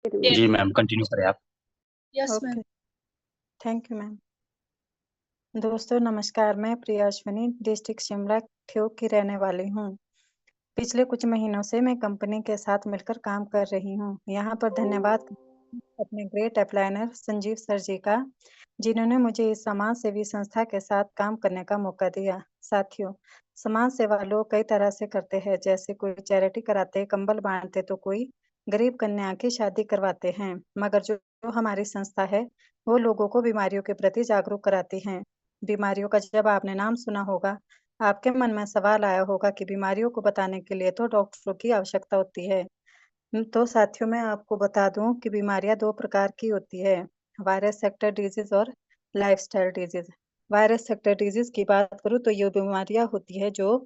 जी ma'am, continue करें आप। Yes ma'am. Okay, thank you ma'am. दोस्तों नमस्कार, मैं प्रिया अश्विनी डिस्ट्रिक्ट शिमला ठियोग की रहने वाली हूँ। पिछले कुछ महीनों से मैं कंपनी के साथ मिलकर काम कर रही हूँ। यहाँ पर धन्यवाद अपने ग्रेट अप्लाइनर संजीव सर जी का, जिन्होंने मुझे इस समाज सेवी संस्था के साथ काम करने का मौका दिया। साथियों, समाज सेवा लोग कई तरह से करते हैं, जैसे कोई चैरिटी कराते, कंबल बांटते, तो कोई गरीब कन्या की शादी करवाते हैं। मगर जो हमारी संस्था है, वो लोगों को बीमारियों के प्रति जागरूक कराती है। बीमारियों का जब आपने नाम सुना होगा, आपके मन में सवाल आया होगा कि बीमारियों को बताने के लिए तो डॉक्टरों की आवश्यकता होती है। तो साथियों, मैं आपको बता दूं कि बीमारियां दो प्रकार की होती है, वायरस सेक्टर डिजीज और lifestyle disease. Virus sector disease की बात करूं तो ये बीमारियां होती है जो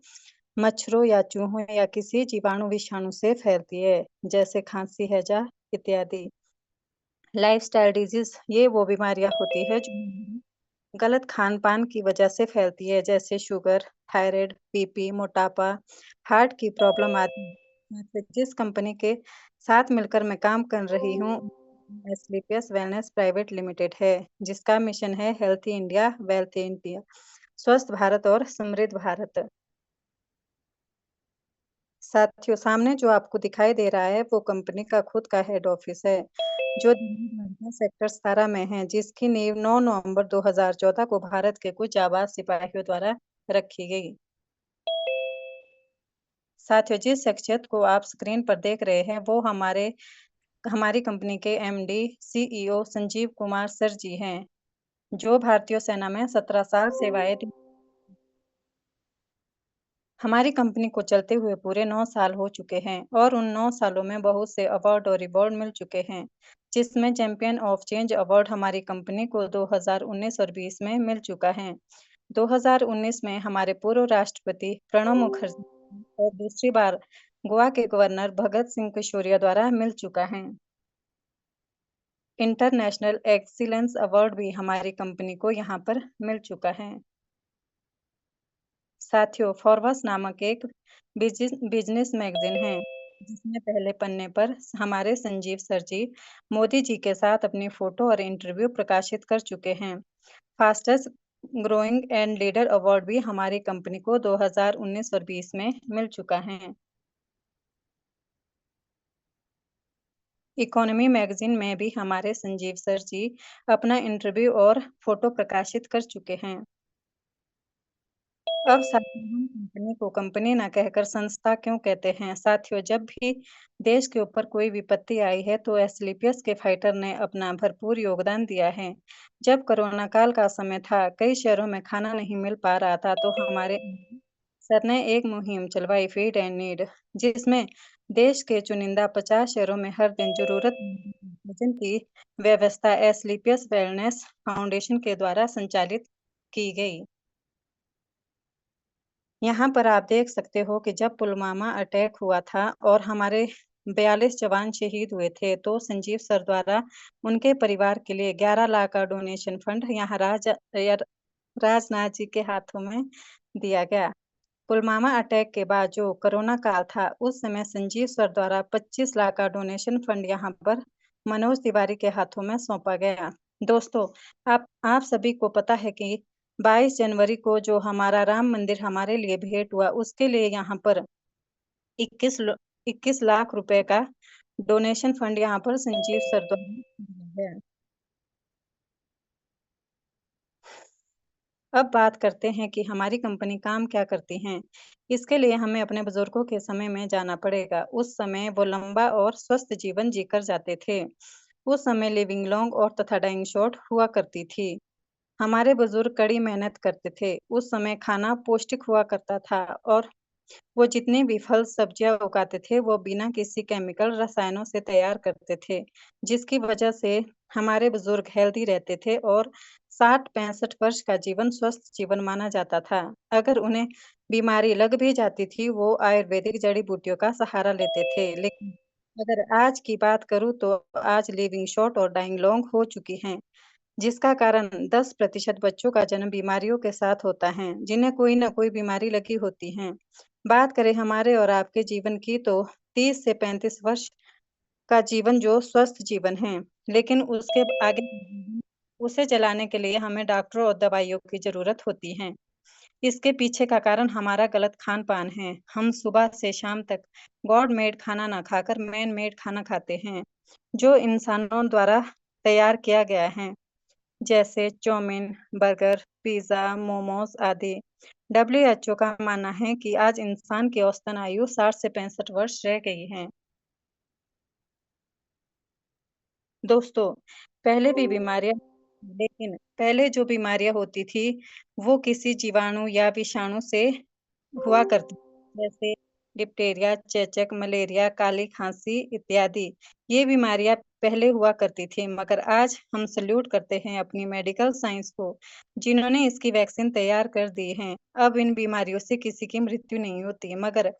मच्छरों या चूहों या किसी जीवाणु विषाणु से फैलती है, जैसे खांसी, हैजा इत्यादि। लाइफस्टाइल डिजीज ये वो बीमारियां होती है जो गलत खान-पान की वजह से फैलती है, जैसे शुगर, थायराइड, बीपी, मोटापा, हार्ट की प्रॉब्लम आदि। मैं जिस कंपनी के साथ मिलकर मैं काम कर रही हूँ, एस्क्लेपियस वेलनेस प्राइवेट लिमिटेड है, जिसका मिशन है हेल्थी इंडिया, वेल्थी इंडिया, स्वस्थ भारत और समृद्ध भारत। साथियों, सामने जो आपको दिखाई दे रहा है, वो कंपनी का खुद का हेड ऑफिस है, जो दिल्ली नोएडा सेक्टर 17 में है, जिसकी नींव 9 नवंबर 2014 को भारत के कुछ जाबाज सिपाहियों द्वारा रखी गई। साथियों, जिस शख्सियत को आप स्क्रीन पर देख रहे हैं, वो हमारी कंपनी के MD, CEO Sanjeev Kumar sir ji हैं, जो भारतीय सेना में 17 साल सेवाएं दी। हमारी कंपनी को चलते हुए पूरे 9 साल हो चुके हैं और उन 9 सालों में बहुत से अवार्ड और रिवॉर्ड मिल चुके हैं, जिसमें चैंपियन ऑफ चेंज अवार्ड हमारी कंपनी को 2019 और 20 में मिल चुका है। 2019 में हमारे पूर्व राष्ट्रपति प्रणब मुखर्जी और दूसरी बार गोवा के गवर्नर भगत सिंह किशोरिया द्वारा मिल चुका है। इंटरनेशनल एक्सीलेंस अवार्ड भी हमारी कंपनी को यहाँ पर मिल चुका है। साथियों, फॉरवर्स नामक एक बिजनेस मैगजीन है, जिसमें पहले पन्ने पर हमारे संजीव सर जी मोदी जी के साथ अपनी फोटो और इंटरव्यू प्रकाशित कर चुके हैं। Fastest growing and leader award भी हमारी कंपनी को 2019 और 20 में मिल चुका है। इकोनॉमी मैगजीन में भी हमारे संजीव सर जी अपना इंटरव्यू और फोटो प्रकाशित कर चुके हैं। अब साथियों, हम कंपनी को कंपनी ना कहकर संस्था क्यों कहते हैं? साथियों, जब भी देश के ऊपर कोई विपत्ति आई है, तो एस्क्लेपियस के फाइटर ने अपना भरपूर योगदान दिया है। जब कोरोना काल का समय था, कई शहरों में खाना नहीं मिल पा रहा था, तो हमारे सर ने एक मुहिम चलवाई, फीड एंड नीड, जिसमें देश के चुनिंदा 50 शहरों में हर दिन जरूरतमंदों को भोजन की व्यवस्था एस्क्लेपियस वेलनेस फाउंडेशन के द्वारा संचालित की गई। यहाँ पर आप देख सकते हो कि जब पुलवामा अटैक हुआ था और हमारे 42 जवान शहीद हुए थे, तो संजीव सर द्वारा उनके परिवार के लिए 11 लाख का डोनेशन फंड यहाँ राजनाथ जी के हाथों में दिया गया। पुलवामा अटैक के बाद जो कोरोना काल था, उस समय संजीव सर द्वारा 25 लाख का डोनेशन फंड यहाँ पर मनोज तिवारी के हाथों में सौंपा गया। दोस्तों, आप सभी को पता है कि 22 जनवरी को जो हमारा राम मंदिर हमारे लिए भेंट हुआ, उसके लिए यहाँ पर 21 लाख रुपए का डोनेशन फंड यहाँ पर संजीव सर द्वारा दिया गया। अब बात करते हैं कि हमारी कंपनी काम क्या करती है। इसके लिए हमें अपने बुजुर्गों के समय में जाना पड़ेगा। उस समय वो लंबा और स्वस्थ जीवन जीकर जाते थे। उस समय लिविंग लॉन्ग और तथा डाइंग शॉर्ट हुआ करती थी। हमारे बुजुर्ग कड़ी मेहनत करते थे। उस समय खाना पौष्टिक हुआ करता था और वो जितने भी फल सब्जियां उगाते थे, वो बिना किसी केमिकल रसायनों से तैयार करते थे, जिसकी वजह से हमारे बुजुर्ग हेल्दी रहते थे और 60-65 वर्ष का जीवन स्वस्थ जीवन माना जाता था। अगर उन्हें बीमारी लग भी जाती थी, वो आयुर्वेदिक जड़ी बूटियों का सहारा लेते थे। लेकिन अगर आज की बात करूँ, तो आज लिविंग शॉर्ट और डाइंग लॉन्ग हो चुकी हैं, जिसका कारण 10% बच्चों का जन्म बीमारियों के साथ होता है, जिन्हें कोई ना कोई बीमारी लगी होती है। बात करें हमारे और आपके जीवन की, तो 30 से 35 वर्ष का जीवन जो स्वस्थ जीवन है, लेकिन उसके आगे उसे चलाने के लिए हमें डॉक्टरों और दवाइयों की ज़रूरत होती है। इसके पीछे का कारण हमारा गलत खान-पान है। हम सुबह से शाम तक गॉड मेड खाना ना खाकर मैन मेड खाना खाते हैं, जो इंसानों द्वारा तैयार किया गया है, जैसे चाउमीन, बर्गर, पिज़्ज़ा, मोमोज़ आदि। डब्ल्यूएचओ का मानना है कि आज इंसान की औसतन आयु 60 से 65 वर्ष रह गई है। दोस्तों, पहले भी बीमारियाँ लेकिन पहले जो बीमारियाँ होती थी, वो किसी जीवाणु या विषाणु से हुआ करती, जैसे डिप्टेरिया, चेचक, मलेरिया, काली खाँसी इत्यादि। ये बीमारियाँ पहले हुआ करती थी, मगर आज हम सैल्यूट करते हैं अपनी मेडिकल साइंस को, जिन्होंने इसकी वैक्सीन तैयार कर दी हैं। अब इन बीमारियों से किसी की मृत्यु नहीं होती, मगर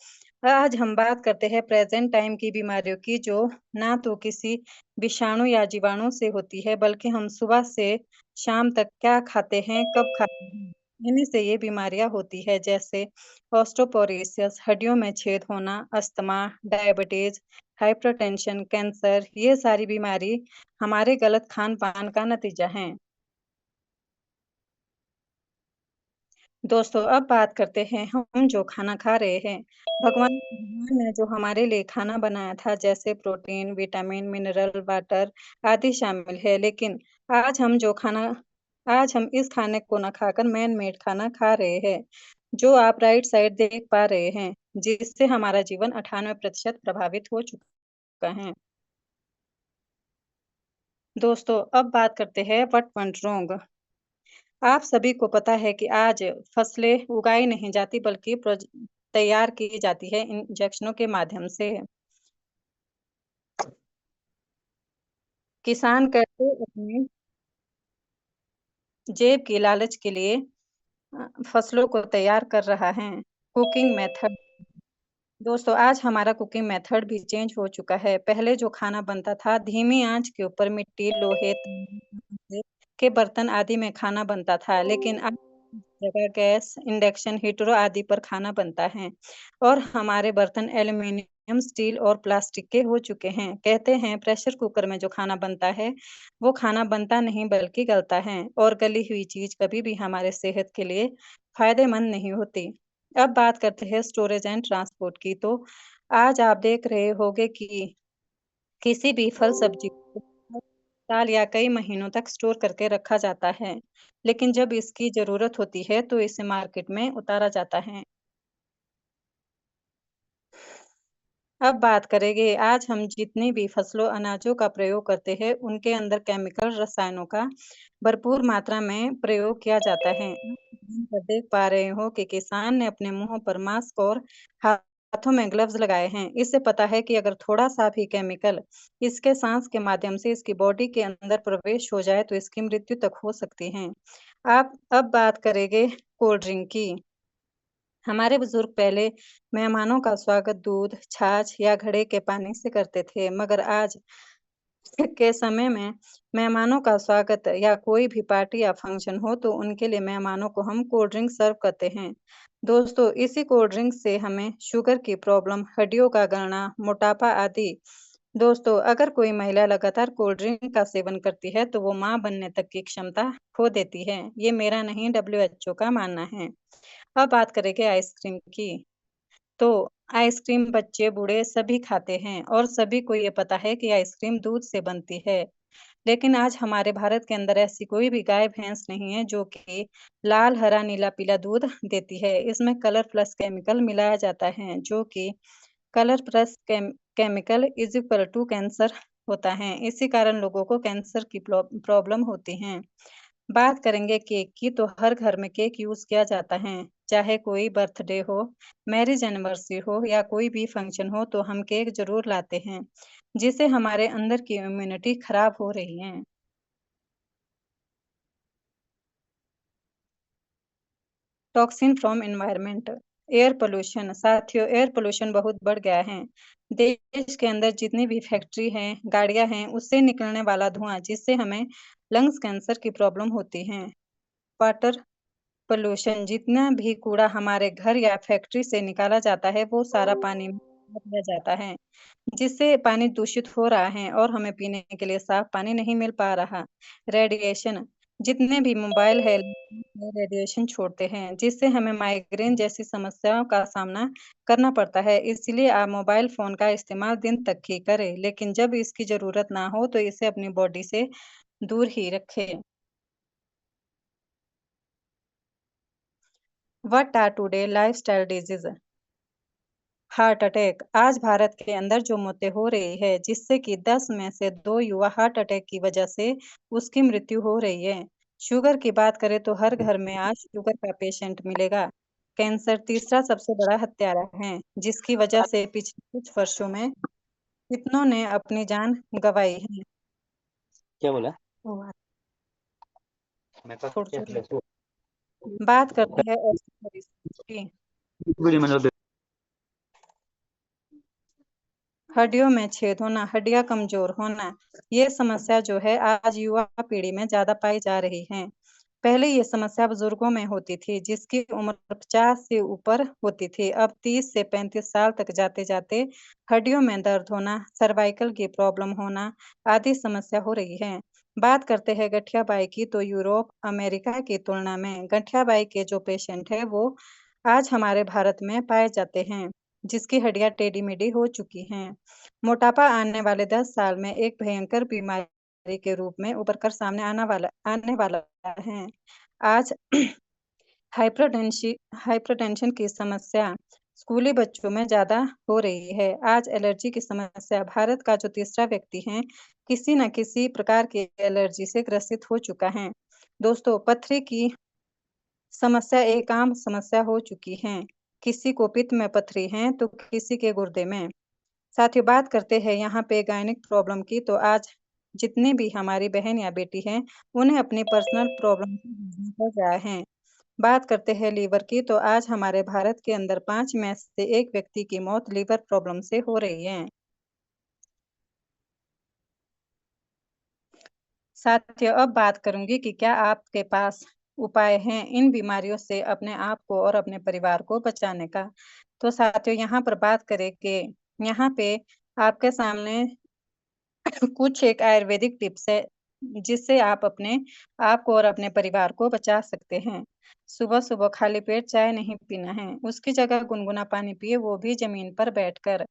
आज हम बात करते हैं प्रेज़ेंट टाइम की बीमारियों की, जो ना तो किसी विषाणु या जीवाणु से होती है, बल्कि हम सुबह से शाम तक क्या खाते हैं, कब खाते हैं, इन्हीं से ये बीमारियाँ होती है, जैसे ऑस्टियोपोरोसिस, हड्डियों में छेद होना, अस्थमा, डायबिटीज़, हाइपरटेंशन, कैंसर, ये सारी बीमारी हमारे गलत खान-पान का नतीजा हैं। दोस्तों, अब बात करते हैं हम जो खाना खा रहे हैं। भगवान ने जो हमारे लिए खाना बनाया था, जैसे प्रोटीन, विटामिन, मिनरल, वाटर आदि शामिल है, लेकिन आज हम जो खाना आज हम इस खाने को ना खाकर मैन मेड खाना खा रहे हैं, जो आप राइट साइड देख पा रहे हैं, जिससे हमारा जीवन 98% प्रभावित हो चुका है। दोस्तों, अब बात करते हैं व्हाट वेंट रॉन्ग। आप सभी को पता है कि आज फसलें उगाई नहीं जाती, बल्कि तैयार की जाती है इंजेक्शनों के माध्यम से। किसान कैसे अपनी जेब की लालच के लिए फसलों को तैयार कर रहा है। Cooking method. दोस्तों, आज हमारा कुकिंग मेथड भी चेंज हो चुका है। पहले जो खाना बनता था, धीमी आंच के ऊपर मिट्टी, लोहे, तांबे के बर्तन आदि में खाना बनता था, लेकिन अब जगह गैस, इंडक्शन हीटरों आदि पर खाना बनता है और हमारे बर्तन एल्यूमीनियम, स्टील और प्लास्टिक के हो चुके हैं। कहते हैं प्रेशर कुकर में जो खाना बनता है, वो खाना बनता नहीं बल्कि गलता है, और गली हुई चीज़ कभी भी हमारे सेहत के लिए फ़ायदेमंद नहीं होती। अब बात करते हैं स्टोरेज एंड ट्रांसपोर्ट की, तो आज आप देख रहे होंगे कि किसी भी फल-सब्जी को साल या कई महीनों तक स्टोर करके रखा जाता है, लेकिन जब इसकी ज़रूरत होती है, तो इसे मार्केट में उतारा जाता है। अब बात करेंगे, आज हम जितनी भी फसलों, अनाजों का प्रयोग करते हैं, उनके अंदर केमिकल रसायनों का भरपूर मात्रा में प्रयोग किया जाता है। आप स्क्रीन पर देख पा रहे हो कि किसान ने अपने मुँह पर मास्क और हाथों में ग्लव्स लगाए हैं। इससे पता है कि अगर थोड़ा-सा भी केमिकल इसके साँस के माध्यम से इसकी बॉडी के अंदर प्रवेश हो जाए, तो इसकी मृत्यु तक हो सकती है। आप अब बात करेंगे कोल्ड ड्रिंक की। हमारे बुजुर्ग पहले मेहमानों का स्वागत दूध, छाछ या घड़े के पानी से करते थे, मगर आज के समय में मेहमानों का स्वागत या कोई भी पार्टी या फंक्शन हो, तो उनके लिए मेहमानों को हम कोल्ड ड्रिंक सर्व करते हैं। दोस्तों, इसी कोल्ड ड्रिंक से हमें शुगर की प्रॉब्लम, हड्डियों का गलना, मोटापा आदि। दोस्तों, अगर कोई महिला लगातार कोल्ड ड्रिंक का सेवन करती है, तो वो माँ बनने तक की क्षमता खो देती है। ये मेरा नहीं, डब्ल्यूएचओ का मानना है। अब बात करेंगे आइसक्रीम की। तो आइसक्रीम बच्चे, बूढ़े सभी खाते हैं और सभी को ये पता है कि आइसक्रीम दूध से बनती है। लेकिन आज हमारे भारत के अंदर ऐसी कोई भी गाय, भैंस नहीं है जो कि लाल, हरा, नीला, पीला दूध देती है। इसमें कलर प्लस केमिकल मिलाया जाता है, जो कि colour plus chemical is equal to cancer होता है। इसी कारण लोगों को कैंसर की प्रॉब्लम होती है। बात करेंगे केक की, तो हर घर में केक यूज़ किया जाता है। चाहे कोई बर्थडे हो, मैरिज एनिवर्सरी हो या कोई भी फंक्शन हो, तो हम केक ज़रूर लाते हैं, जिससे हमारे अंदर की इम्यूनिटी खराब हो रही है। Toxin from environment. Air pollution. साथियों, एयर पोल्यूशन बहुत बढ़ गया है। देश के अंदर जितनी भी फैक्ट्री हैं, गाड़ियाँ हैं, उससे निकलने वाला धुआँ, जिससे हमें लंग्स कैंसर की प्रॉब्लम होती है। Water pollution. जितना भी कूड़ा हमारे घर या फैक्ट्री से निकाला जाता है, वो सारा पानी में दिया जाता है, जिससे पानी दूषित हो रहा है और हमें पीने के लिए साफ पानी नहीं मिल पा रहा। रेडिएशन, जितने भी मोबाइल है रेडिएशन छोड़ते हैं, जिससे हमें माइग्रेन जैसी समस्याओं का सामना करना पड़ता है। इसलिए आप मोबाइल फ़ोन का इस्तेमाल दिन तक ही करें, लेकिन जब इसकी ज़रूरत ना हो तो इसे अपनी बॉडी से दूर ही रखें। What are today lifestyle disease? Heart attack आज भारत के अंदर जो मौतें हो रही है, जिससे कि 10 में से 2 युवा हार्ट अटैक की वजह से उसकी मृत्यु हो रही है। शुगर की बात करें तो हर घर में आज शुगर का पेशेंट मिलेगा। कैंसर तीसरा सबसे बड़ा हत्यारा है, जिसकी वजह से पिछले कुछ वर्षों में कितनों ने अपनी जान गंवाई है। क्या बोला? वो मैं तो छोड़ क्या छोड़ फ्लैश बात करते हैं एक्सरसाइज की। पूरी मतलब हड्डियों में छेद होना, हड्डियां कमजोर होना, ये समस्या जो है आज युवा पीढ़ी में ज्यादा पाई जा रही है। पहले ये समस्या बुजुर्गों में होती थी, जिसकी उम्र 50 से ऊपर होती थी। अब 30 से 35 साल तक जाते जाते हड्डियों में दर्द होना, सर्वाइकल की प्रॉब्लम होना आदि समस्या हो रही है। बात करते हैं गठियाबाई की, तो यूरोप अमेरिका की तुलना में गठियाबाई के जो पेशेंट है वो आज हमारे भारत में पाए जाते हैं, जिसकी हड्डियां टेढ़ी मेढ़ी हो चुकी हैं। मोटापा आने वाले 10 साल में एक भयंकर बीमारी के रूप में उभर कर सामने आने वाला है। आज हाइपरटेंशी हाइपरटेंशन की समस्या स्कूली बच्चों में ज़्यादा हो रही है। आज एलर्जी की समस्या भारत का जो तीसरा व्यक्ति है, किसी न किसी प्रकार की एलर्जी से ग्रसित हो चुका है। दोस्तों, पथरी की समस्या एक आम समस्या हो चुकी है। किसी को पित्त में पथरी है तो किसी के गुर्दे में। साथियों, बात करते हैं यहाँ पे गायनिक प्रॉब्लम की, तो आज जितनी भी हमारी बहन या बेटी हैं, उन्हें अपनी पर्सनल प्रॉब्लम हो गया है। बात करते हैं लीवर की, तो आज हमारे भारत के अंदर 5 में से 1 व्यक्ति की मौत लीवर प्रॉब्लम से हो रही है। साथियों, अब बात करूंगी कि क्या आपके पास उपाय हैं इन बीमारियों से अपने आप को और अपने परिवार को बचाने का। तो साथियों, यहाँ पर बात करें कि यहाँ पे आपके सामने कुछ एक आयुर्वेदिक टिप्स है, जिससे आप अपने आप को और अपने परिवार को बचा सकते हैं। सुबह-सुबह खाली पेट चाय नहीं पीना है, उसकी जगह गुनगुना पानी पिए, वो भी ज़मीन पर बैठकर।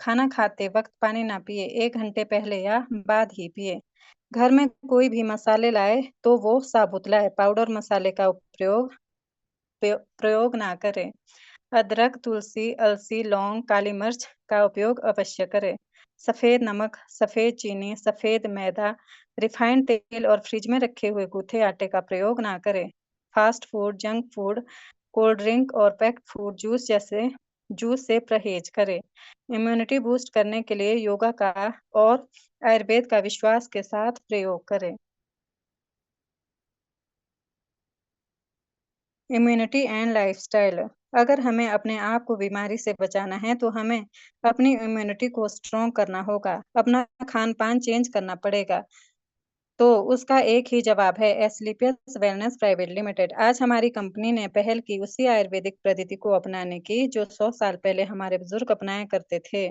खाना खाते वक़्त पानी ना पिए, 1 घंटे पहले या बाद ही पिए। घर में कोई भी मसाले लाए तो वो साबुत लाए, पाउडर मसाले का प्रयोग ना करें। अदरक, तुलसी, अलसी, लौंग, काली मिर्च का उपयोग अवश्य करें। सफ़ेद नमक, सफ़ेद चीनी, सफ़ेद मैदा, रिफाइंड तेल और फ्रिज में रखे हुए गूथे आटे का प्रयोग ना करें। Fast food, junk food, cold drink और पैक्ड फूड जूस से परहेज करें। इम्यूनिटी बूस्ट करने के लिए योगा का और आयुर्वेद का विश्वास के साथ प्रयोग करें। इम्यूनिटी एंड लाइफस्टाइल, अगर हमें अपने आप को बीमारी से बचाना है तो हमें अपनी इम्यूनिटी को स्ट्रॉन्ग करना होगा, अपना खान-पान चेंज करना पड़ेगा। तो उसका एक ही जवाब है एस्क्लेपियस वेलनेस प्राइवेट लिमिटेड। आज हमारी कंपनी ने पहल की उसी आयुर्वेदिक पद्धति को अपनाने की जो 100 साल पहले हमारे बुजुर्ग अपनाया करते थे।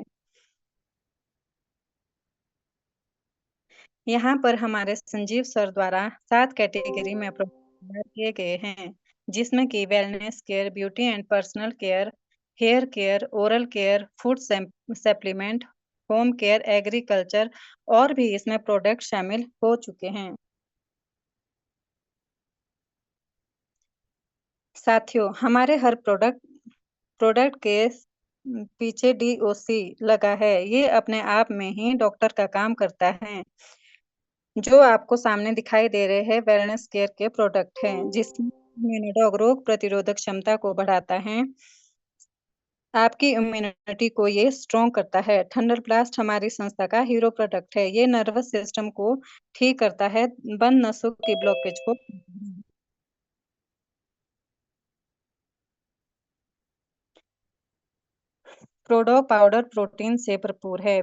यहाँ पर हमारे संजीव सर द्वारा 7 कैटेगरी में तैयार किए गए हैं, जिसमें कि wellness care, beauty and personal care, hair care, oral care, food supplement, home care, agriculture और भी इसमें प्रोडक्ट शामिल हो चुके हैं। साथियों, हमारे हर प्रोडक्ट के पीछे डीओसी लगा है। ये अपने आप में ही डॉक्टर का काम करता है। जो आपको सामने दिखाई दे रहे हैं वेलनेस केयर के प्रोडक्ट हैं, जिसमें इम्यूनोडॉग रोग प्रतिरोधक क्षमता को बढ़ाता है, आपकी इम्यूनिटी को ये स्ट्रॉन्ग करता है। थंडर ब्लास्ट हमारी संस्था का हीरो प्रोडक्ट है, ये नर्वस सिस्टम को ठीक करता है, बंद नसों की ब्लॉकेज को। प्रोडो पाउडर प्रोटीन से भरपूर है,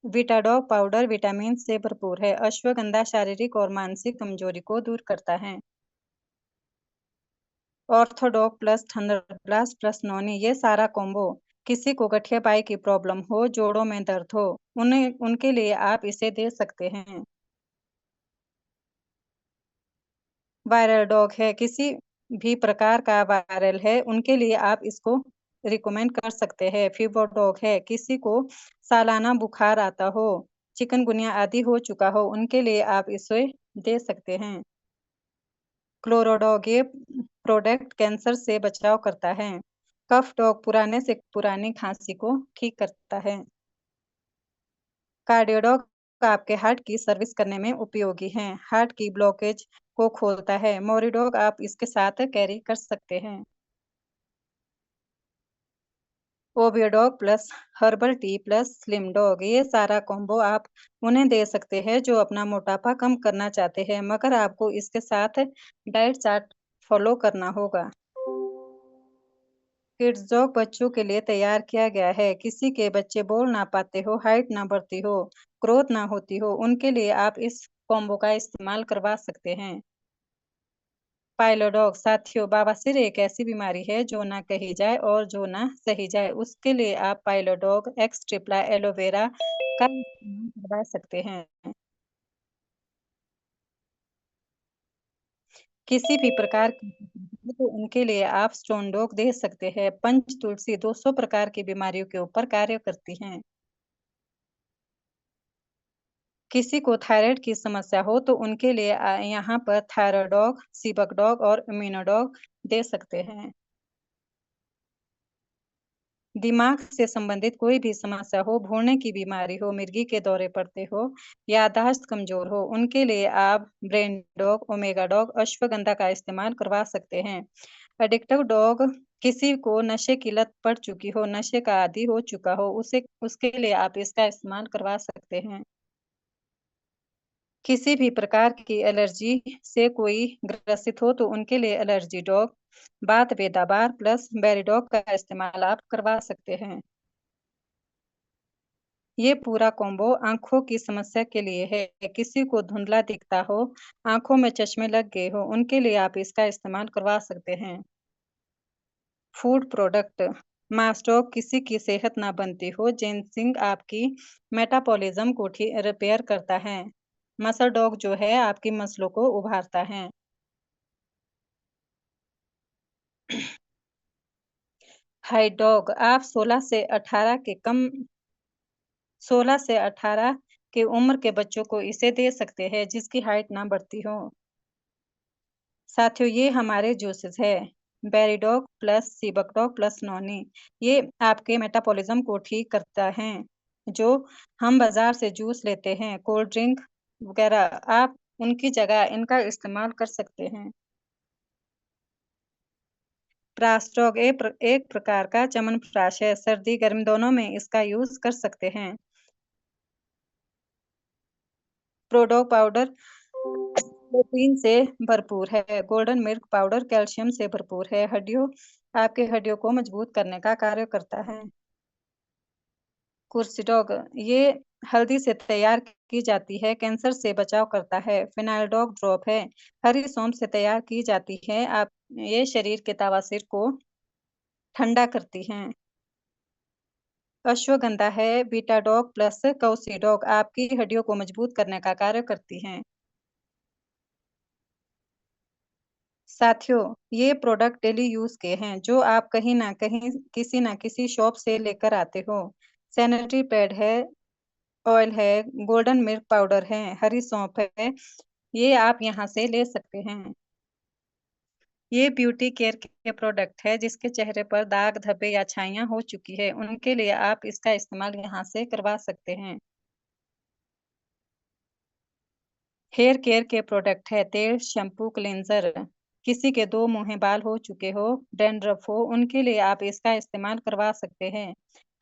विटाडॉग पाउडर विटामिन से भरपूर है, अश्वगंधा शारीरिक और मानसिक कमजोरी को दूर करता है। Orthodoc plus thunder plus plus noni, ये सारा कॉम्बो किसी को गठिया पाई की प्रॉब्लम हो, जोड़ों में दर्द हो, उनके लिए आप इसे दे सकते हैं। वायरल डॉग है, किसी भी प्रकार का वायरल है, उनके लिए आप इसको रिकमेंड कर सकते हैं। फीवर डॉग है, किसी को सालाना बुखार आता हो, चिकनगुनिया आदि हो चुका हो, उनके लिए आप इसे दे सकते हैं। क्लोरोडॉग, ये प्रोडक्ट कैंसर से बचाव करता है। कफ डॉग पुराने से पुरानी खांसी को ठीक करता है। कार्डियोडॉग आपके हार्ट की सर्विस करने में उपयोगी है, हार्ट की ब्लॉकेज को खोलता है। मोरिडॉग आप इसके साथ कैरी कर सकते हैं। Obeodoc plus herbal tea plus slim doc, ये सारा कॉम्बो आप उन्हें दे सकते हैं जो अपना मोटापा कम करना चाहते हैं, मगर आपको इसके साथ डाइट चार्ट फॉलो करना होगा। किड्स डॉग बच्चों के लिए तैयार किया गया है, किसी के बच्चे बोल ना पाते हो, हाइट ना बढ़ती हो, ग्रोथ ना होती हो, उनके लिए आप इस कॉम्बो का इस्तेमाल करवा सकते हैं। पाइलोडॉग साथियों, बवासीर एक ऐसी बीमारी है जो ना कही जाए और जो ना सही जाए, उसके लिए आप पाइलोडॉग एक्स ट्रिपला एलोवेरा का इस्तेमाल करवा सकते हैं। किसी भी प्रकार की बीमारी हो तो उनके लिए आप स्टोन डॉग दे सकते हैं। पंच तुलसी 200 प्रकार की बीमारियों के ऊपर कार्य करती हैं। किसी को थायराइड की समस्या हो तो उनके लिए यहाँ पर थायराडॉग, सीबकडॉग और इम्यूनोडॉग दे सकते हैं। दिमाग से संबंधित कोई भी समस्या हो, भूलने की बीमारी हो, मिर्गी के दौरे पड़ते हो, याददाश्त कमजोर हो, उनके लिए आप brain dog, omega dog, ashwagandha का इस्तेमाल करवा सकते हैं। एडिक्टिव डॉग, किसी को नशे की लत पड़ चुकी हो, नशे का आदी हो चुका हो, उसके लिए आप इसका इस्तेमाल करवा सकते हैं। किसी भी प्रकार की एलर्जी से कोई ग्रसित हो तो उनके लिए एलर्जी डॉग, बात बेदाबार प्लस बेरीडॉग का इस्तेमाल आप करवा सकते हैं। ये पूरा कॉम्बो आंखों की समस्या के लिए है, किसी को धुंधला दिखता हो, आंखों में चश्मे लग गए हो, उनके लिए आप इसका इस्तेमाल करवा सकते हैं। फूड प्रोडक्ट, मास्टॉक, किसी की सेहत ना बनती हो, जिनसिंग आपकी मेटाबॉलिज्म को रिपेयर करता है। मसल डॉग जो है आपकी मसलों को उभारता है। हाई डॉग, आप 16 से 18 की उम्र के बच्चों को इसे दे सकते हैं जिसकी हाइट ना बढ़ती हो। साथियों, ये हमारे जूसेस है, बेरीडॉग प्लस सीबकडॉग प्लस नॉनी, ये आपके मेटाबॉलिज्म को ठीक करता है। जो हम बाजार से जूस लेते हैं, कोल्ड ड्रिंक वगैरह, आप उनकी जगह इनका इस्तेमाल कर सकते हैं। प्रास्टॉग एक प्रकार का च्यवनप्राश है, सर्दी गर्म दोनों में इसका यूज कर सकते हैं। प्रोडो पाउडर प्रोटीन से भरपूर है, गोल्डन मिल्क पाउडर कैल्शियम से भरपूर है, आपके हड्डियों को मजबूत करने का कार्य करता है। कुर्सिडॉग, ये हल्दी से तैयार की जाती है, कैंसर से बचाव करता है। फिनाइलडॉग ड्रॉप है, हरी सौंफ से तैयार की जाती है, आप ये शरीर के बवासीर को ठंडा करती हैं। अश्वगंधा है, बीटाडॉग प्लस कौसिडॉग आपकी हड्डियों को मजबूत करने का कार्य करती हैं। साथियों, ये प्रोडक्ट डेली यूज के हैं जो आप कहीं ना कहीं किसी ना किसी शॉप से लेकर आते हो। सैनिटरी पैड है, ऑयल है, गोल्डन मिल्क पाउडर है, हरी सौंफ है, ये आप यहाँ से ले सकते हैं। ये ब्यूटी केयर के प्रोडक्ट है, जिसके चेहरे पर दाग धब्बे या छाइयाँ हो चुकी है, उनके लिए आप इसका इस्तेमाल यहाँ से करवा सकते हैं। हेयर केयर के प्रोडक्ट है, तेल, शैम्पू, क्लींजर, किसी के दो मुंहे बाल हो चुके हो, डैंड्रफ हो, उनके लिए आप इसका इस्तेमाल करवा सकते हैं।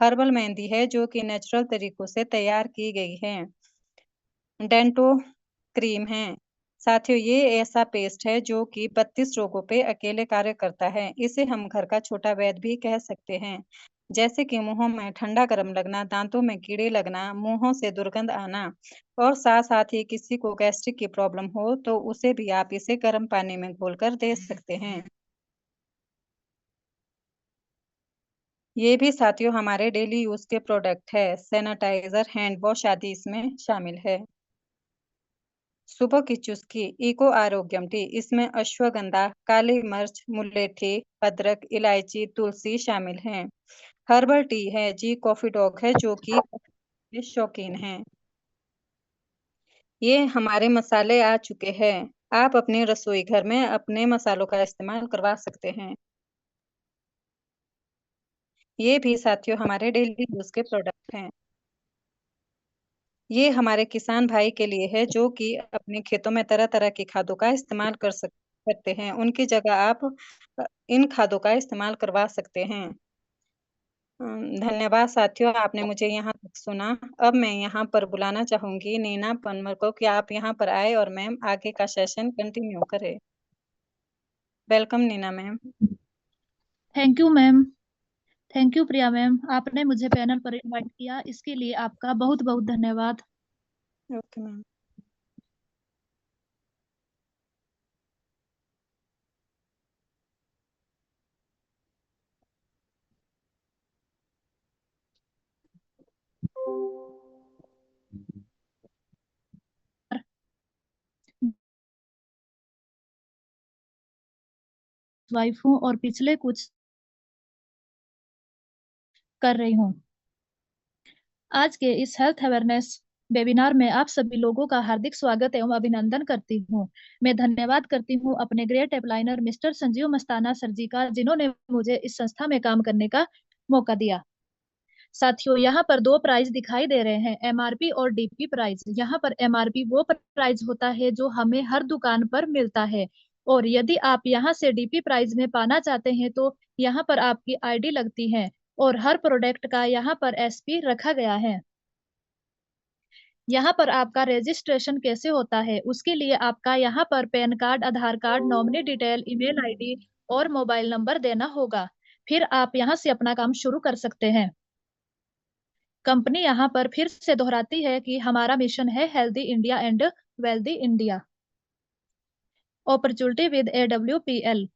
हर्बल मेहंदी है जो कि नेचुरल तरीकों से तैयार की गई है। डेंटो क्रीम है। साथियों, ये ऐसा पेस्ट है जो कि 32 रोगों पे अकेले कार्य करता है, इसे हम घर का छोटा वैद्य भी कह सकते हैं। जैसे कि मुंहों में ठंडा गर्म लगना, दांतों में कीड़े लगना, मुंहों से दुर्गंध आना, और साथ साथ ही किसी को गैस्ट्रिक की प्रॉब्लम हो तो उसे भी आप इसे गर्म पानी में घोलकर दे सकते हैं। ये भी साथियों हमारे डेली यूज के प्रोडक्ट है। सैनिटाइजर, हैंड वॉश आदि इसमें शामिल है। सुबह की चुस्की इको आरोग्यम टी, इसमें अश्वगंधा, काली मिर्च, मुल्लेठी, अदरक, इलायची, तुलसी शामिल हैं। हर्बल टी है जी, कॉफी डॉग है जो कि के शौकीन हैं। ये हमारे मसाले आ चुके हैं। आप अपने रसोई घर में अपने मसालों का इस्तेमाल करवा सकते हैं। ये भी साथियों हमारे डेली यूज के प्रोडक्ट हैं। ये हमारे किसान भाई के लिए है जो कि अपने खेतों में तरह तरह की खादों का इस्तेमाल करते हैं। उनकी जगह आप इन खादों का इस्तेमाल करवा सकते हैं। धन्यवाद साथियों, आपने मुझे यहाँ तक सुना। अब मैं यहाँ पर बुलाना चाहूंगी नीना पनमर को कि आप यहाँ पर आए और मैम आगे का सेशन कंटिन्यू करें। Welcome Neena ma'am. Thank you ma'am. Thank you Priya ma'am, आपने मुझे पैनल पर इनवाइट किया, इसके लिए आपका बहुत बहुत धन्यवाद। Okay ma'am. वाइफ हूँ और पिछले कुछ कर रही हूँ। आज के इस हेल्थ अवेयरनेस वेबिनार में आप सभी लोगों का हार्दिक स्वागत एवं अभिनंदन करती हूँ। मैं धन्यवाद करती हूँ अपने ग्रेट अपलाइनर मिस्टर संजीव मस्ताना सर जी का, जिन्होंने मुझे इस संस्था में काम करने का मौका दिया। साथियों, यहाँ पर दो प्राइस दिखाई दे रहे हैं, एमआरपी और डीपी प्राइस। यहाँ पर एमआरपी वो प्राइस होता है जो हमें हर दुकान पर मिलता है, और यदि आप यहाँ से डीपी प्राइस में पाना चाहते हैं तो यहाँ पर आपकी आईडी लगती है और हर प्रोडक्ट का यहाँ पर एसपी रखा गया है। यहाँ पर आपका रजिस्ट्रेशन कैसे होता है, उसके लिए आपका यहाँ पर PAN card, Aadhaar card, nominee detail, email ID और मोबाइल नंबर देना होगा। फिर आप यहाँ से अपना काम शुरू कर सकते हैं। कंपनी यहाँ पर फिर से दोहराती है कि हमारा मिशन है healthy India and wealthy India. Opportunity with AWPL।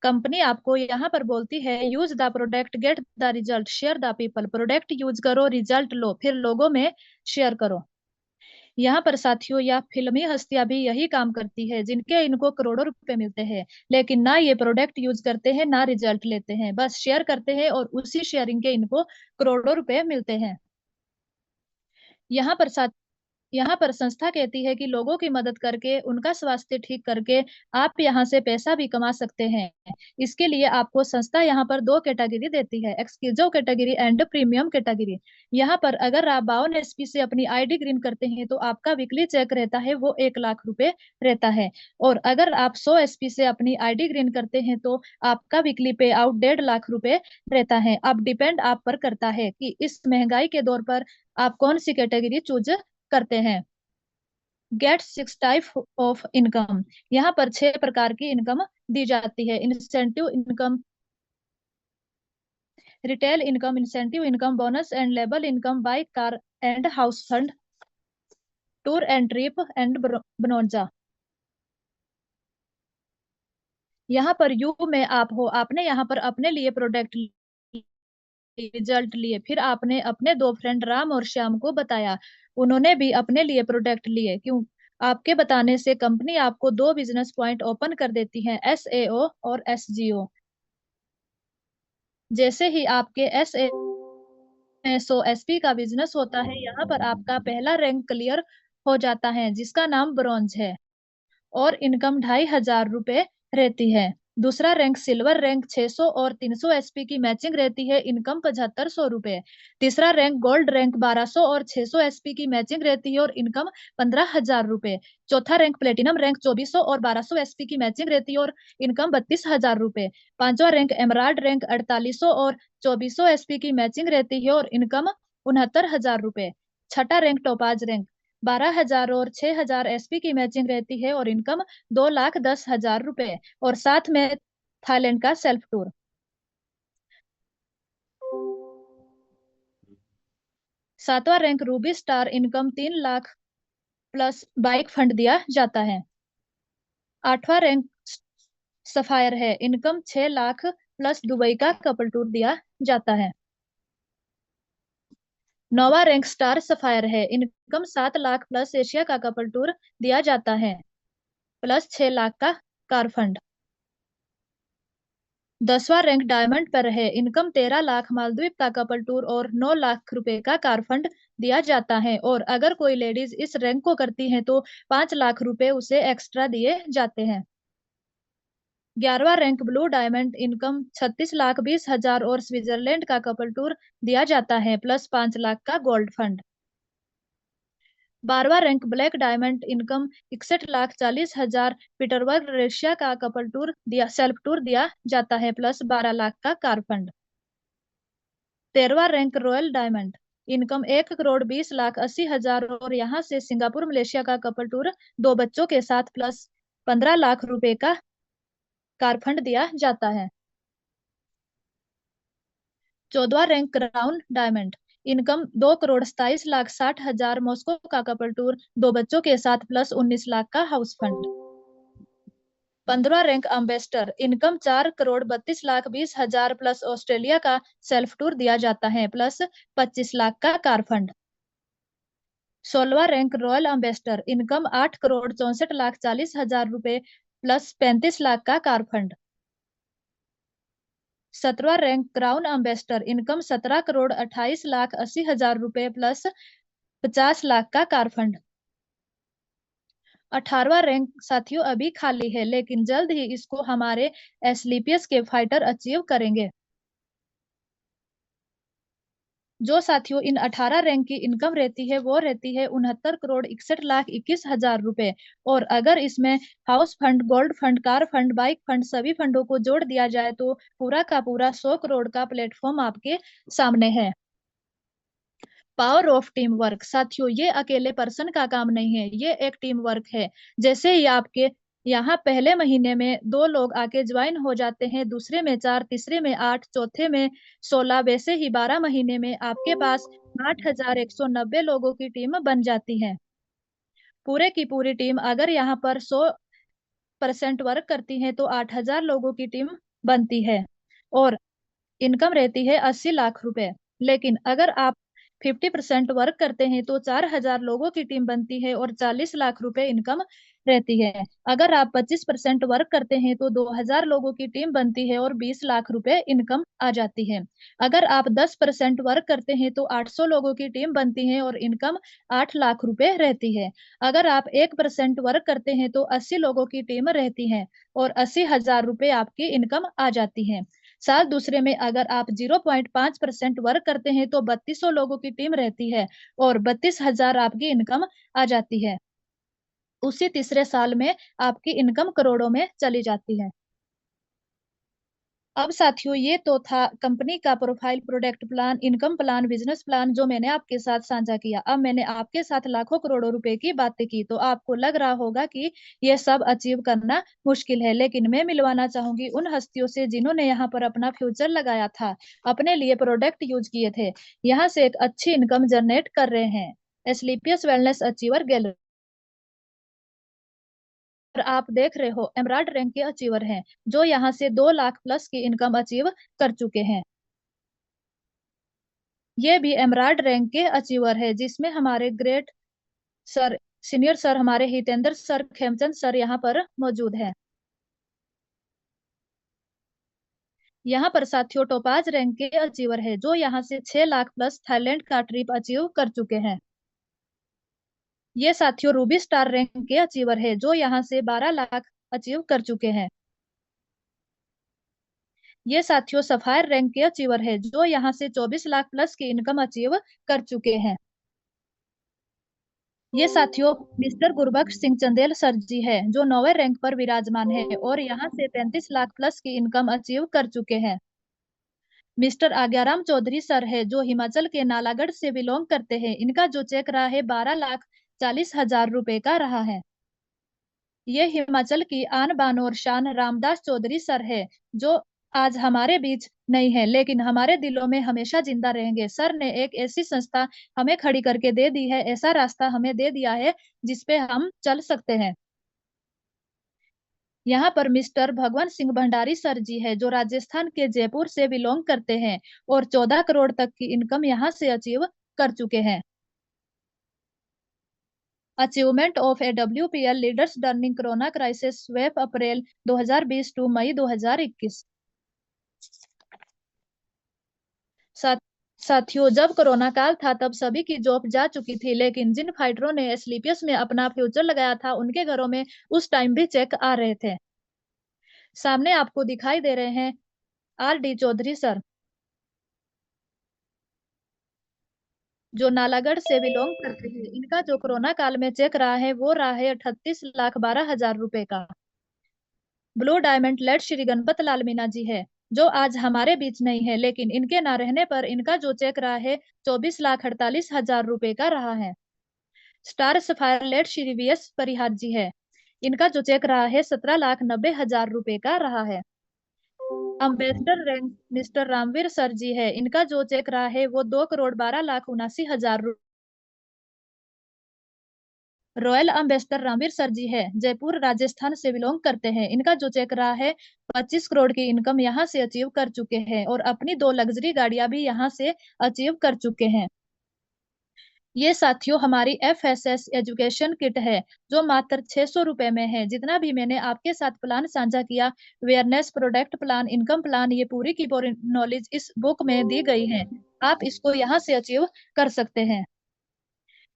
Company आपको यहाँ पर बोलती है use the product, get the result, share the people. Product use करो, रिजल्ट लो, फिर लोगों में शेयर करो। यहाँ पर साथियों या फिल्मी हस्तियां भी यही काम करती है, जिनके इनको करोड़ों रुपए मिलते हैं, लेकिन ना ये प्रोडक्ट यूज करते हैं ना रिजल्ट लेते हैं, बस शेयर करते हैं और उसी शेयरिंग के इनको करोड़ों रुपए मिलते हैं। यहाँ पर संस्था कहती है कि लोगों की मदद करके, उनका स्वास्थ्य ठीक करके आप यहाँ से पैसा भी कमा सकते हैं। इसके लिए आपको संस्था यहाँ पर दो कैटेगरी देती है, exclusive category and premium category. यहाँ पर अगर आप 52 एसपी से अपनी आईडी ग्रीन करते हैं तो आपका वीकली चेक रहता है वो 1 लाख रुपए रहता है, और अगर आप 100 एसपी से अपनी आईडी ग्रीन करते हैं तो आपका वीकली पे आउट 1.5 लाख रुपए रहता है। अब डिपेंड आप पर करता है कि इस महंगाई के दौर पर आप कौन सी कैटेगरी चूज करते हैं। Get 6 type of income. यहाँ पर 6 प्रकार की इनकम दी जाती है। Incentive income, retail income, incentive income, bonus and लेबल income, buy car and house fund, tour and trip and बनोजा। यहाँ पर यू में आप हो, आपने यहाँ पर अपने लिए प्रोडक्ट रिजल्ट लिए, फिर आपने अपने 2 फ्रेंड राम और श्याम को बताया, उन्होंने भी अपने लिए प्रोडक्ट लिए। क्यों? आपके बताने से कंपनी आपको 2 बिजनेस पॉइंट ओपन कर देती है, SAO और SGO। जैसे ही आपके SOSP का बिजनेस होता है, यहाँ पर आपका पहला रैंक क्लियर हो जाता है जिसका नाम ब्रॉन्ज है, और इनकम 2500 रुपए रहती है। दूसरा रैंक सिल्वर रैंक 600 और 300 एसपी की मैचिंग रहती है, इनकम 7500 रुपए। तीसरा रैंक गोल्ड रैंक 1200 और 600 एसपी की मैचिंग रहती है और इनकम 15000 रुपए। चौथा रैंक प्लेटिनम रैंक 2400 और 1200 एसपी की मैचिंग रहती है और इनकम 32000 रुपए। पांचवा रैंक एमराल्ड रैंक 4800 और 2400 एसपी की मैचिंग रहती है और इनकम 69000 रुपए। छठा रैंक टोपाज रैंक 12000 और 6000 एसपी की मैचिंग रहती है और इनकम 2,10,000 रुपए, और साथ में थाईलैंड का सेल्फ टूर। सातवां rank Ruby star, income 3 lakh plus bike fund दिया जाता है। आठवां रैंक सफायर है, इनकम 6 लाख प्लस दुबई का कपल टूर दिया जाता है। 9वां रैंक स्टार सफायर है, इनकम 7 लाख प्लस एशिया का कपल टूर दिया जाता है प्लस 6 लाख का कार फंड। 10वां रैंक डायमंड पर है, इनकम 13 लाख मालदीव का कपल टूर और 9 लाख रुपए का कार फंड दिया जाता है, और अगर कोई लेडीज इस रैंक को करती है तो 5 लाख रुपए उसे एक्स्ट्रा दिए जाते हैं। 11वां rank blue diamond, income 36 lakh 20 हजार और स्विट्जरलैंड का कपल टूर दिया जाता है प्लस 5 लाख का गोल्ड फंड। 12वां rank black diamond, income 61 lakh 40 हजार पीटरबर्ग रशिया का कपल टूर दिया सेल्फ टूर दिया जाता है प्लस 12 लाख का कार फंड। 13वां rank royal diamond, income 1 crore 20 lakh 80 हजार और यहाँ से सिंगापुर मलेशिया का कपल टूर 2 बच्चों के साथ प्लस 15 लाख रुपए का कार फंड दिया जाता है। 14वां rank crown diamond, income 2 crore 27 lakh 60 हजार मॉस्को का कपल टूर 2 बच्चों के साथ प्लस 19 लाख का हाउस फंड। 15वां rank ambassador, income 4 crore 32 lakh 20 हजार प्लस ऑस्ट्रेलिया का सेल्फ टूर दिया जाता है प्लस 25 लाख का कार फंड। 16वां rank royal ambassador, income 8 crore 64 lakh 40 हजार रुपए प्लस 35 लाख का कार फंड। 17वां rank crown ambassador, income 17 crore 28 lakh 80 हजार रुपए प्लस 50 लाख का कार फंड। 18वां रैंक साथियों अभी खाली है, लेकिन जल्द ही इसको हमारे एसलीपीएस के फाइटर अचीव करेंगे। जो साथियों इन 18 रैंक की इनकम रहती है वो रहती है 69 करोड़ 61 लाख 21 हजार रुपए, और अगर इसमें house fund, gold fund, car fund, bike fund सभी फंडों को जोड़ दिया जाए तो पूरा का पूरा 100 करोड़ का प्लेटफॉर्म आपके सामने है। पावर ऑफ टीम वर्क साथियों, ये अकेले पर्सन का काम नहीं है, ये एक टीम वर्क है। जैसे ही आपके यहाँ पहले महीने में 2 लोग आके ज्वाइन हो जाते हैं, दूसरे में 4, तीसरे में 8, चौथे में 16, वैसे ही 12 महीने में आपके पास 8190 लोगों की टीम बन जाती है। पूरे की पूरी टीम अगर यहाँ पर 100% वर्क करती है तो 8000 लोगों की टीम बनती है और इनकम रहती है 80 लाख रुपए। लेकिन अगर आप 50% वर्क करते हैं तो 4000 लोगों की टीम बनती है और 40 लाख रुपए इनकम रहती है। अगर आप 25% वर्क करते हैं तो 2000 लोगों की टीम बनती है और 20 लाख रुपए इनकम आ जाती है। अगर आप 10% वर्क करते हैं तो 800 लोगों की टीम बनती है और इनकम 8 लाख रुपए रहती है। अगर आप 1% वर्क करते हैं तो 80 लोगों की टीम रहती है और 80,000 रुपए आपकी इनकम आ जाती है। साल दूसरे में अगर आप 0.5% वर्क करते हैं तो 3200 लोगों की टीम रहती है और 32,000 आपकी इनकम आ जाती है। उसी तीसरे साल में आपकी इनकम करोड़ों में चली जाती है। अब साथियों ये तो था कंपनी का profile, product plan, income plan, business plan जो मैंने आपके साथ साझा किया। अब मैंने आपके साथ लाखों करोड़ों रुपए की बातें की तो आपको लग रहा होगा कि ये सब अचीव करना मुश्किल है, लेकिन मैं मिलवाना चाहूंगी उन हस्तियों से जिन्होंने यहाँ पर अपना फ्यूचर लगाया था, अपने लिए प्रोडक्ट यूज किए थे, यहाँ से एक अच्छी इनकम जनरेट कर रहे हैं। एसलीपीएस वेलनेस अचीवर गैलरी आप देख रहे हो एमराल्ड रैंक के अचीवर हैं जो यहाँ से 2 लाख प्लस की इनकम अचीव कर चुके हैं। ये भी एमराल्ड रैंक के अचीवर है जिसमें हमारे ग्रेट सर, सीनियर सर हमारे हितेंद्र सर, खेमचंद सर यहाँ पर मौजूद है। यहाँ पर साथियों टोपाज रैंक के अचीवर है जो यहाँ से 6 लाख प्लस थाईलैंड का ट्रिप अचीव कर चुके हैं। ये साथियों रूबी स्टार रैंक के अचीवर है जो यहाँ से 12 लाख अचीव कर चुके हैं। ये साथियों सफायर रैंक के अचीवर है जो यहाँ से 24 लाख प्लस की इनकम अचीव कर चुके हैं। ये साथियों मिस्टर गुरबख्श सिंह चंदेल सर जी है जो 9वें रैंक पर विराजमान है और यहाँ से 35 लाख प्लस की इनकम अचीव कर चुके हैं। मिस्टर आज्ञाराम चौधरी सर है जो हिमाचल के नालागढ़ से बिलोंग करते हैं, इनका जो चेक रहा है 12 लाख 40 हजार रुपए का रहा है। ये हिमाचल की आन बान और शान रामदास चौधरी सर है जो आज हमारे बीच नहीं है लेकिन हमारे दिलों में हमेशा जिंदा रहेंगे। सर ने एक ऐसी संस्था हमें खड़ी करके दे दी है, ऐसा रास्ता हमें दे दिया है जिसपे हम चल सकते हैं। यहाँ पर मिस्टर भगवान सिंह भंडारी सर जी है, जो राजस्थान के जयपुर से बिलोंग करते हैं और 14 करोड़ तक की इनकम यहाँ से अचीव कर चुके हैं। Achievement of AWPL leaders during corona crisis वेब अप्रैल 2020 टू मई 2021। साथियों, जब कोरोना काल था तब सभी की जॉब जा चुकी थी, लेकिन जिन फाइटरों ने एस्क्लेपियस में अपना फ्यूचर लगाया था उनके घरों में उस टाइम भी चेक आ रहे थे। सामने आपको दिखाई दे रहे हैं RD चौधरी सर, जो नालागढ़ से बिलोंग करते हैं। इनका जो कोरोना काल में चेक रहा है वो रहा है 38,12,000 रुपए का। ब्लू डायमंड लेड श्री गणपत लाल मीना जी है, जो आज हमारे बीच नहीं है, लेकिन इनके ना रहने पर इनका जो चेक रहा है 24,48,000 रुपए का रहा है। Star sapphire led Shri VS Parihar ji है, इनका जो चेक रहा है 17,90,000 रुपए का रहा है। Ambassador rank mister Ramveer sir ji है, इनका जो चेक रहा है वो 2,12,79,000 royal ambassador Ramveer sir ji है, जयपुर राजस्थान से बिलोंग करते हैं। इनका जो चेक रहा है 25 करोड़ की इनकम यहाँ से अचीव कर चुके हैं और अपनी 2 लग्जरी गाड़ियां भी यहाँ से अचीव कर चुके हैं। ये साथियों हमारी FSS एजुकेशन किट है, जो मात्र 600 रुपए में है। जितना भी मैंने आपके साथ प्लान साझा किया, awareness, product plan, income plan, ये पूरी की पूरी नॉलेज इस बुक में दी गई है। आप इसको यहाँ से अचीव कर सकते हैं।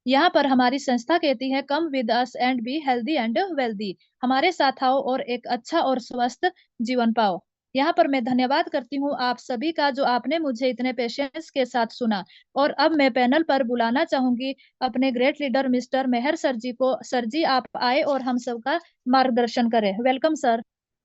यहाँ पर हमारी संस्था कहती है, come with us and be healthy and wealthy. हमारे साथ आओ और एक अच्छा और स्वस्थ जीवन पाओ। यहाँ पर मैं धन्यवाद करती हूँ आप सभी का, जो आपने मुझे इतने पेशेंस के साथ सुना। और अब मैं पैनल पर बुलाना चाहूंगी अपने ग्रेट लीडर मिस्टर मेहर सर जी को। सर जी, आप आए और हम सबका मार्गदर्शन करें। Welcome sir.